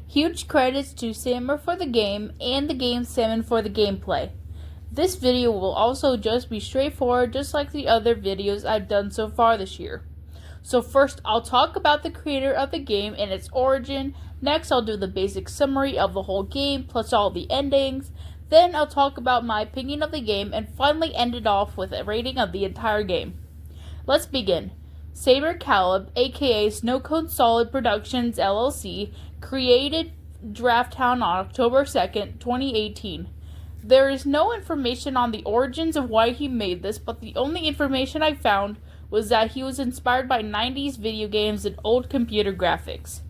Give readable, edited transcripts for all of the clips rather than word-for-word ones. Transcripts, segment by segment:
Huge credits to Sammer for the game and the game Salmon for the gameplay. This video will also just be straightforward, just like the other videos I've done so far this year. So first, I'll talk about the creator of the game and its origin. Next, I'll do the basic summary of the whole game, plus all the endings. Then I'll talk about my opinion of the game, and finally end it off with a rating of the entire game. Let's begin. Saber Caleb, aka Snowcone Solid Productions LLC, created Giraffe on October 2nd, 2018. There is no information on the origins of why he made this, but the only information I found was that he was inspired by 90s video games and old computer graphics.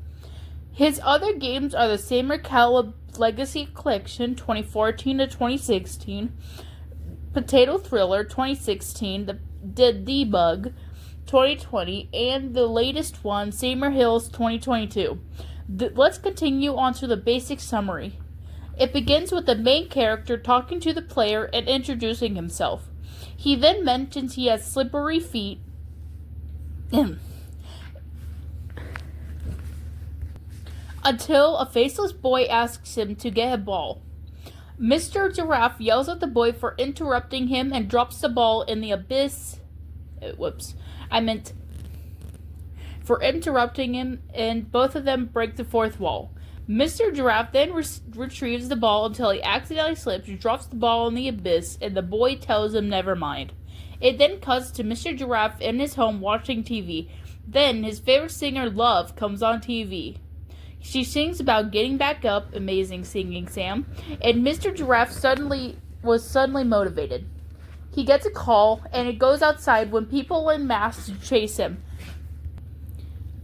His other games are the Saber Caleb Legacy Collection 2014 to 2016, Potato Thriller 2016, the Debug 2020, and the latest one, Saber Hills 2022. Let's continue on to the basic summary. It begins with the main character talking to the player and introducing himself. He then mentions he has slippery feet until a faceless boy asks him to get a ball. Mr. Giraffe yells at the boy for interrupting him and drops the ball in the abyss. For interrupting him, and both of them break the fourth wall. Mr. Giraffe then retrieves the ball until he accidentally slips, drops the ball in the abyss, and the boy tells him never mind. It then cuts to Mr. Giraffe in his home watching TV. Then his favorite singer, Love, comes on TV. She sings about getting back up, amazing singing, Sam, and Mr. Giraffe was suddenly motivated. He gets a call, and it goes outside when people en masse chase him.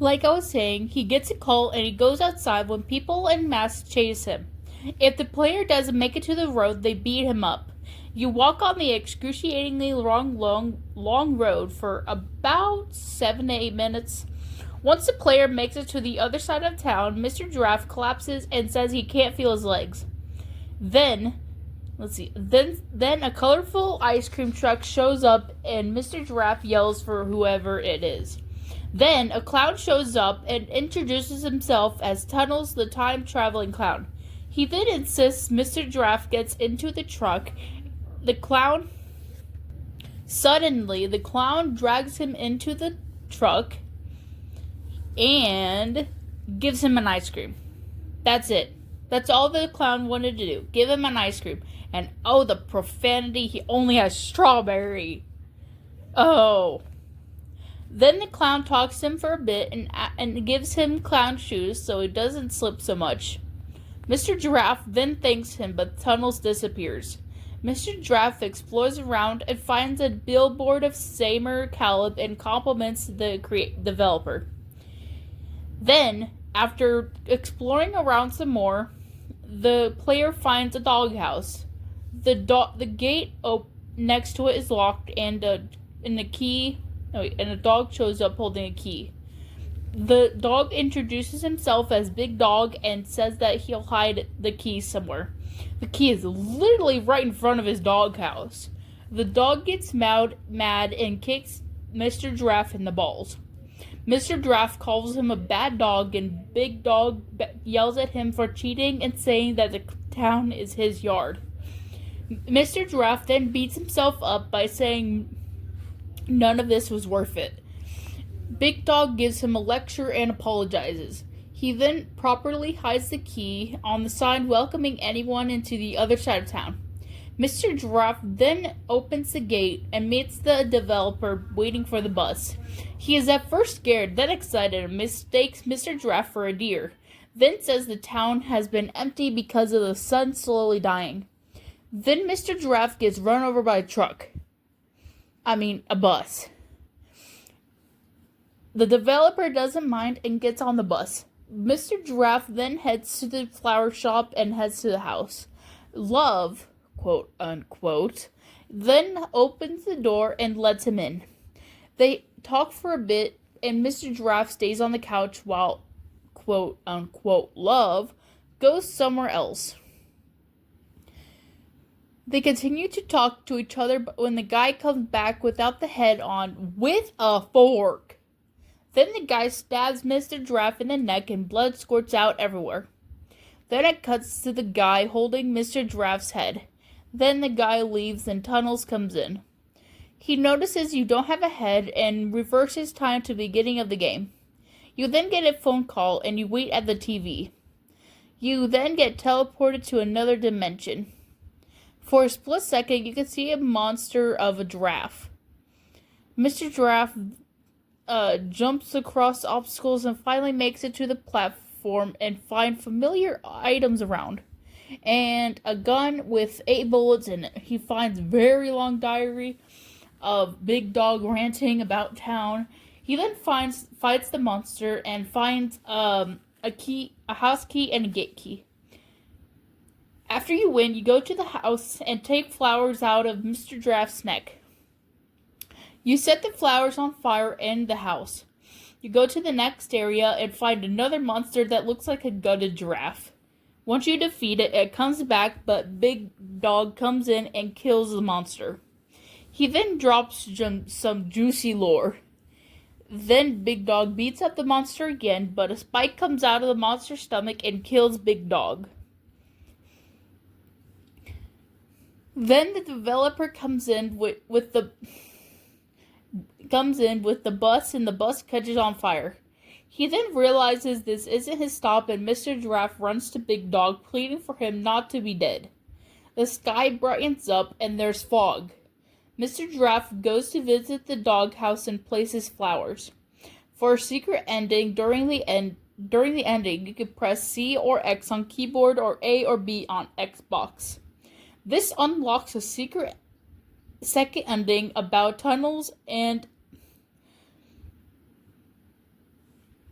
Like I was saying, he gets a call and he goes outside when people en masse chase him. If the player doesn't make it to the road, they beat him up. You walk on the excruciatingly long road for about 7 to 8 minutes. Once the player makes it to the other side of town, Mr. Giraffe collapses and says he can't feel his legs. Then a colorful ice cream truck shows up and Mr. Giraffe yells for whoever it is. Then a clown shows up and introduces himself as Tunnels, the time-traveling clown. He then insists Mr. Giraffe gets into the truck. Suddenly, the clown drags him into the truck and gives him an ice cream. That's it. That's all the clown wanted to do. Give him an ice cream. And oh, the profanity, he only has strawberry. Oh. Then the clown talks to him for a bit and gives him clown shoes so he doesn't slip so much. Mr. Giraffe then thanks him, but Tunnels disappears. Mr. Giraffe explores around and finds a billboard of Saber Caleb and compliments the developer. Then, after exploring around some more, the player finds a doghouse. The gate next to it is locked, and a dog shows up holding a key. The dog introduces himself as Big Dog and says that he'll hide the key somewhere. The key is literally right in front of his doghouse. The dog gets mad and kicks Mr. Giraffe in the balls. Mr. Giraffe calls him a bad dog, and Big Dog yells at him for cheating and saying that the town is his yard. Mr. Giraffe then beats himself up by saying none of this was worth it. Big Dog gives him a lecture and apologizes. He then properly hides the key on the sign welcoming anyone into the other side of town. Mr. Giraffe then opens the gate and meets the developer waiting for the bus. He is at first scared, then excited, and mistakes Mr. Giraffe for a deer. Then says the town has been empty because of the sun slowly dying. Then Mr. Giraffe gets run over by a bus. The developer doesn't mind and gets on the bus. Mr. Giraffe then heads to the flower shop and heads to the house. Love, quote unquote, then opens the door and lets him in. They talk for a bit, and Mr. Giraffe stays on the couch while, quote unquote, Love goes somewhere else. They continue to talk to each other, but when the guy comes back without the head on with a fork, then the guy stabs Mr. Giraffe in the neck and blood squirts out everywhere. Then it cuts to the guy holding Mr. Giraffe's head. Then the guy leaves and Tunnels comes in. He notices you don't have a head and reverses time to the beginning of the game. You then get a phone call and you wait at the TV. You then get teleported to another dimension. For a split second, you can see a monster of a giraffe. Mr. Giraffe jumps across obstacles and finally makes it to the platform and finds familiar items around. And a gun with 8 bullets in it. He finds a very long diary of Big Dog ranting about town. He then fights the monster and finds a house key, and a gate key. After you win, you go to the house and take flowers out of Mr. Giraffe's neck. You set the flowers on fire in the house. You go to the next area and find another monster that looks like a gutted giraffe. Once you defeat it, it comes back, but Big Dog comes in and kills the monster. He then drops some juicy lore. Then Big Dog beats up the monster again, but a spike comes out of the monster's stomach and kills Big Dog. Then the developer comes in with the bus, and the bus catches on fire. He then realizes this isn't his stop, and Mr. Giraffe runs to Big Dog, pleading for him not to be dead. The sky brightens up, and there's fog. Mr. Giraffe goes to visit the doghouse and places flowers. For a secret ending, during the ending, you can press C or X on keyboard or A or B on Xbox. This unlocks a secret second ending about Tunnels and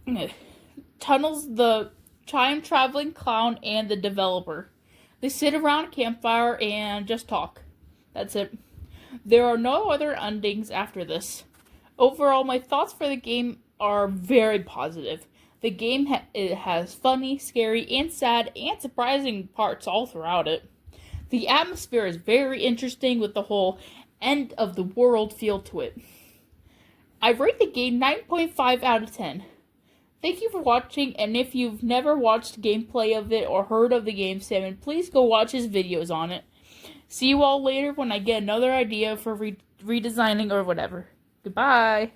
the time-traveling clown, and the developer. They sit around a campfire and just talk. That's it. There are no other endings after this. Overall, my thoughts for the game are very positive. The game it has funny, scary, and sad, and surprising parts all throughout it. The atmosphere is very interesting with the whole end of the world feel to it. I rate the game 9.5 out of 10. Thank you for watching, and if you've never watched gameplay of it or heard of the game Salmon, please go watch his videos on it. See you all later when I get another idea for redesigning or whatever. Goodbye!